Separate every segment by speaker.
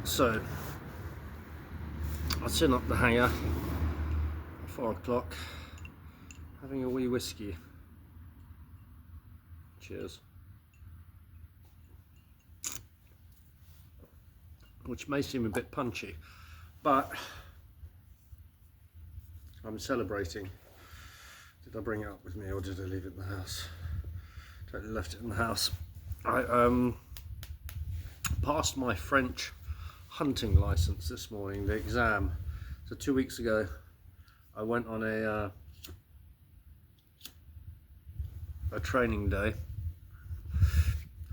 Speaker 1: So I sitting up the hangar at 4 o'clock having a wee whiskey. Cheers. Which may seem a bit punchy, but I'm celebrating. Did I bring it up with me or did I leave it in the house? Totally left it in the house. I passed my French hunting license this morning, the exam. So 2 weeks ago I went on a training day,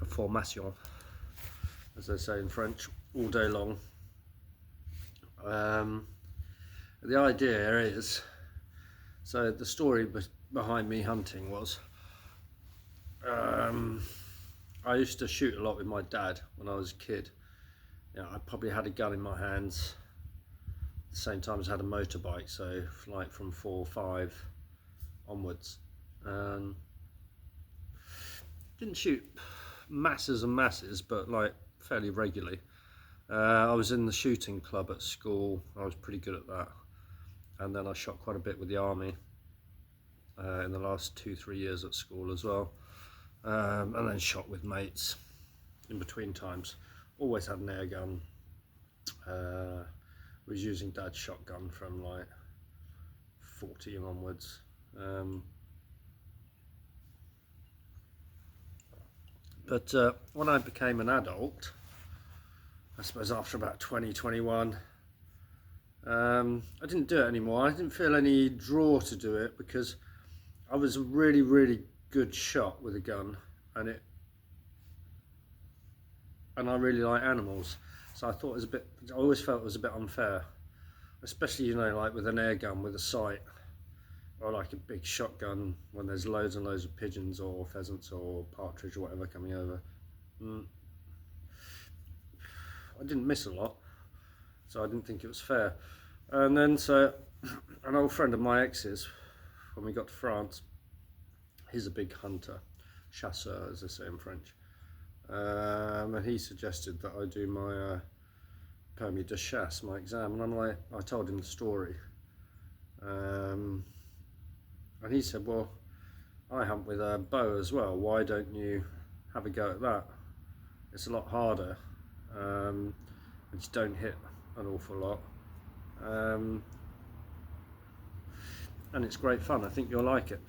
Speaker 1: a formation, as they say in French, all day long. The idea is, so the story behind me hunting was, I used to shoot a lot with my dad when I was a kid. You know, I probably had a gun in my hands at the same time as I had a motorbike, so like from 4 or 5 onwards. Didn't shoot masses and masses, but like fairly regularly. I was in the shooting club at school. I was pretty good at that, and then I shot quite a bit with the army in the last 2-3 years at school as well, and then shot with mates in between times. Always had an air gun. Was using dad's shotgun from like 40 and onwards. But when I became an adult, I suppose after about 2021, I didn't do it anymore. I didn't feel any draw to do it because I was a really good shot with a gun, and I really like animals. So I thought it was I always felt it was a bit unfair, especially, you know, like with an air gun with a sight, or like a big shotgun when there's loads and loads of pigeons or pheasants or partridge or whatever coming over. I didn't miss a lot, so I didn't think it was fair. And then so an old friend of my ex's, when we got to France, he's a big hunter, chasseur as they say in French, and he suggested that I do my permis de chasse, my exam, and I'm like, I told him the story, and he said, well, I hunt with a bow as well, why don't you have a go at that? It's a lot harder, and you don't hit an awful lot, and it's great fun. I think you'll like it.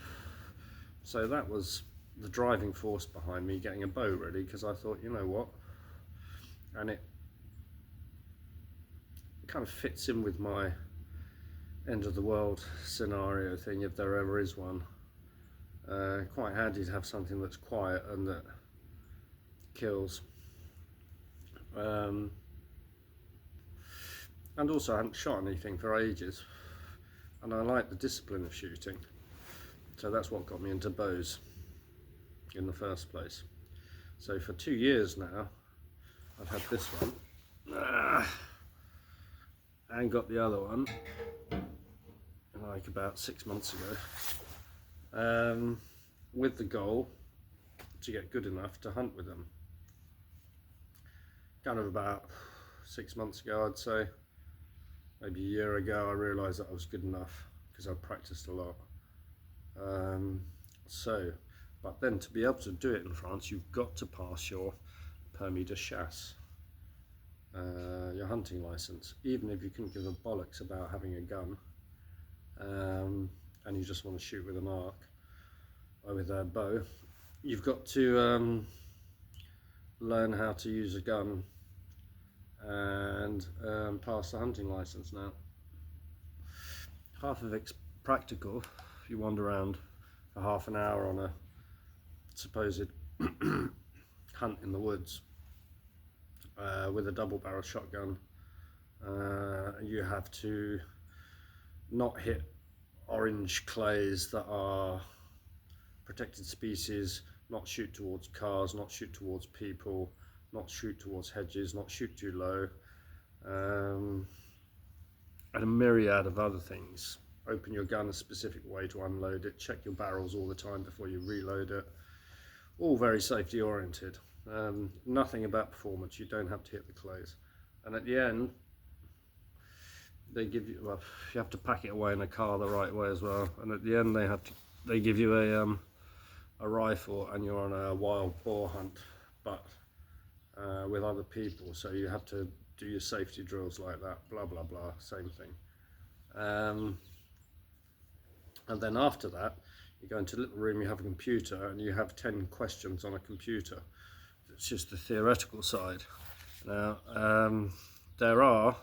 Speaker 1: So that was the driving force behind me getting a bow, really, because I thought, you know what, and it kind of fits in with my end of the world scenario thing, if there ever is one. Quite handy to have something that's quiet and that kills. And also I hadn't shot anything for ages, and I like the discipline of shooting, so that's what got me into bows in the first place. So for 2 years now I've had this one and got the other one like about 6 months ago, with the goal to get good enough to hunt with them. Kind of about 6 months ago, I'd say, maybe a year ago, I realised that I was good enough because I practiced a lot. But then to be able to do it in France, you've got to pass your permis de chasse, your hunting license, even if you couldn't give a bollocks about having a gun, and you just want to shoot with an arc or with a bow. You've got to learn how to use a gun and pass the hunting license now. Half of it's practical. If you wander around for half an hour on a supposed hunt in the woods with a double barrel shotgun, you have to not hit orange clays that are protected species, not shoot towards cars, not shoot towards people, not shoot towards hedges, not shoot too low, and a myriad of other things. Open your gun a specific way to unload it, check your barrels all the time before you reload it. All very safety oriented. Nothing about performance, you don't have to hit the clays. And at the end, they give you, well, you have to pack it away in a car the right way as well. And at the end, they give you a rifle, and you're on a wild boar hunt, but with other people. So you have to do your safety drills like that. Blah blah blah. Same thing. And then after that, you go into a little room. You have a computer, and you have 10 questions on a computer. It's just the theoretical side. Now there are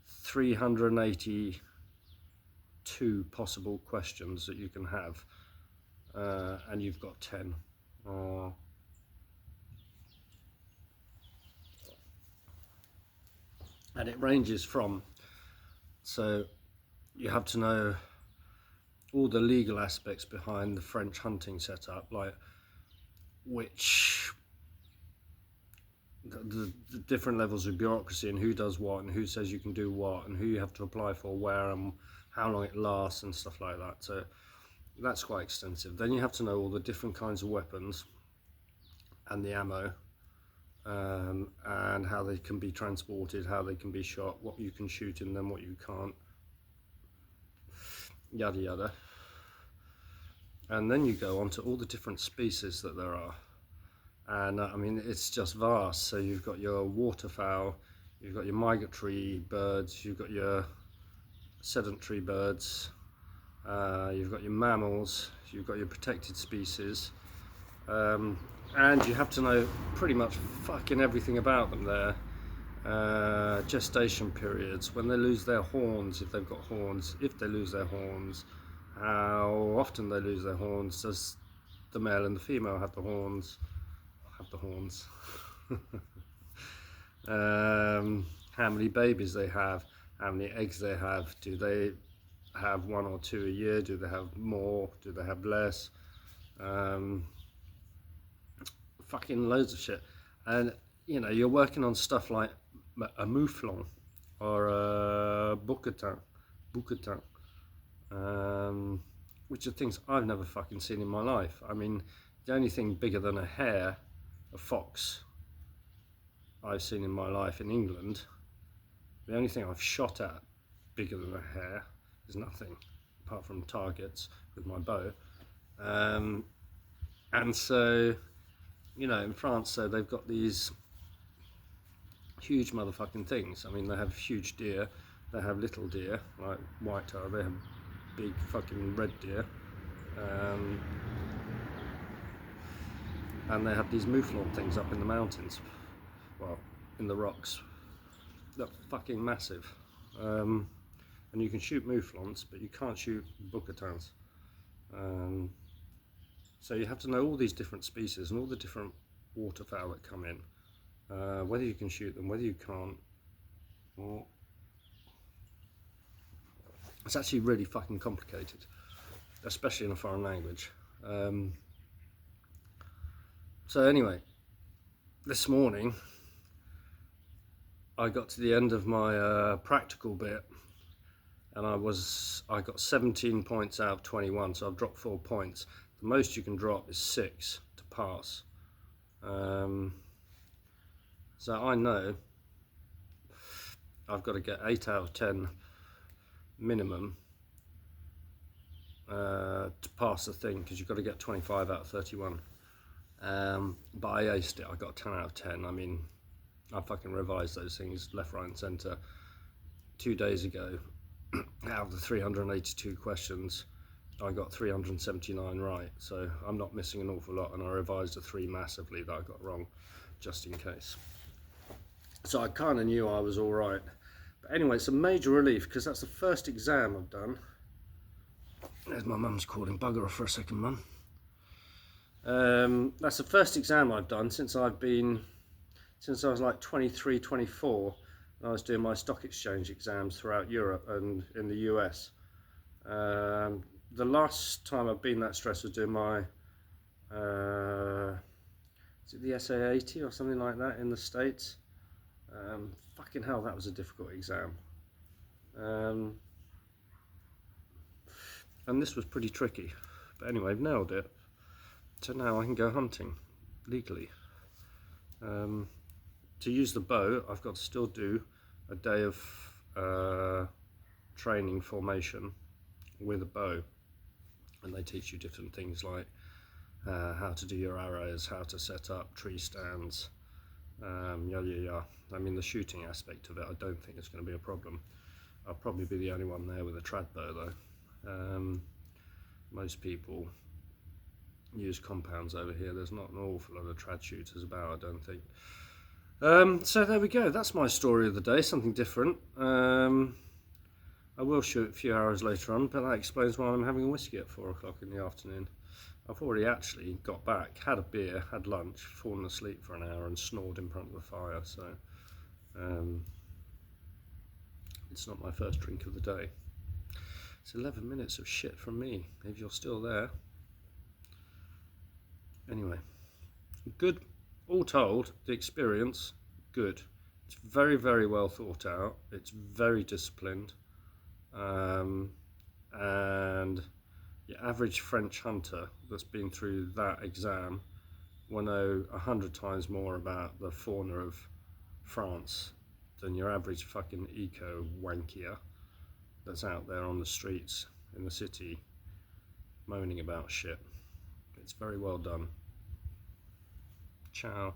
Speaker 1: 382 possible questions that you can have, and you've got 10. And it ranges from, so you have to know all the legal aspects behind the French hunting setup, like which the different levels of bureaucracy and who does what and who says you can do what and who you have to apply for where and how long it lasts and stuff like that. So that's quite extensive. Then you have to know all the different kinds of weapons and the ammo, and how they can be transported, how they can be shot, what you can shoot in them, what you can't, yada yada. And then you go on to all the different species that there are. And I mean, it's just vast. So you've got your waterfowl, you've got your migratory birds, you've got your sedentary birds, you've got your mammals, you've got your protected species, and you have to know pretty much fucking everything about them there. Gestation periods, when they lose their horns, if they've got horns, if they lose their horns, how often they lose their horns, does the male and the female have the horns? How many babies they have, how many eggs they have, do they have 1 or 2 a year, do they have more, do they have less, fucking loads of shit. And you know, you're working on stuff like a mouflon or a bouquetin, which are things I've never fucking seen in my life. I mean, the only thing bigger than a hare, a fox, I've seen in my life in England, the only thing I've shot at bigger than a hare is nothing apart from targets with my bow. And so, you know, in France, so they've got these huge motherfucking things. I mean, they have huge deer, they have little deer like whitetail, they have big fucking red deer, and they have these mouflon things up in the mountains, well, in the rocks. They're fucking massive. And you can shoot mouflons, but you can't shoot bouquetins. So you have to know all these different species and all the different waterfowl that come in, whether you can shoot them, whether you can't. Well, it's actually really fucking complicated, especially in a foreign language. So anyway, this morning I got to the end of my practical bit, and I got 17 points out of 21, so I've dropped 4 points. The most you can drop is 6 to pass. So I know I've got to get 8 out of 10 minimum to pass the thing, because you've got to get 25 out of 31. But I aced it. I got 10 out of 10. I mean, I fucking revised those things left, right and centre 2 days ago. Out of the 382 questions, I got 379 right, so I'm not missing an awful lot, and I revised the 3 massively that I got wrong, just in case. So I kind of knew I was all right. But anyway, it's a major relief, because that's the first exam I've done. There's my mum's calling. Bugger off for a second, mum. That's the first exam I've done since I was like 23, 24. And I was doing my stock exchange exams throughout Europe and in the US. The last time I've been that stressed was doing my, is it the SA80 or something like that in the States? Fucking hell, that was a difficult exam. And this was pretty tricky. But anyway, I've nailed it. So now I can go hunting legally. to use the bow, I've got to still do a day of training formation with a bow, and they teach you different things like how to do your arrows, how to set up tree stands, I mean, the shooting aspect of it, I don't think it's going to be a problem. I'll probably be the only one there with a trad bow though. Most people use compounds over here. There's not an awful lot of trad shooters about, I don't think. So there we go, that's my story of the day, something different. I will shoot a few hours later on, but that explains why I'm having a whiskey at 4 o'clock in the afternoon. I've already actually got back, had a beer, had lunch, fallen asleep for an hour and snored in front of the fire, so it's not my first drink of the day. It's 11 minutes of shit from me, if you're still there. Anyway, good, all told, the experience, good. It's very, very well thought out, it's very disciplined, and your average French hunter that's been through that exam will know 100 times more about the fauna of France than your average fucking eco wankier that's out there on the streets in the city moaning about shit. It's very well done. Ciao.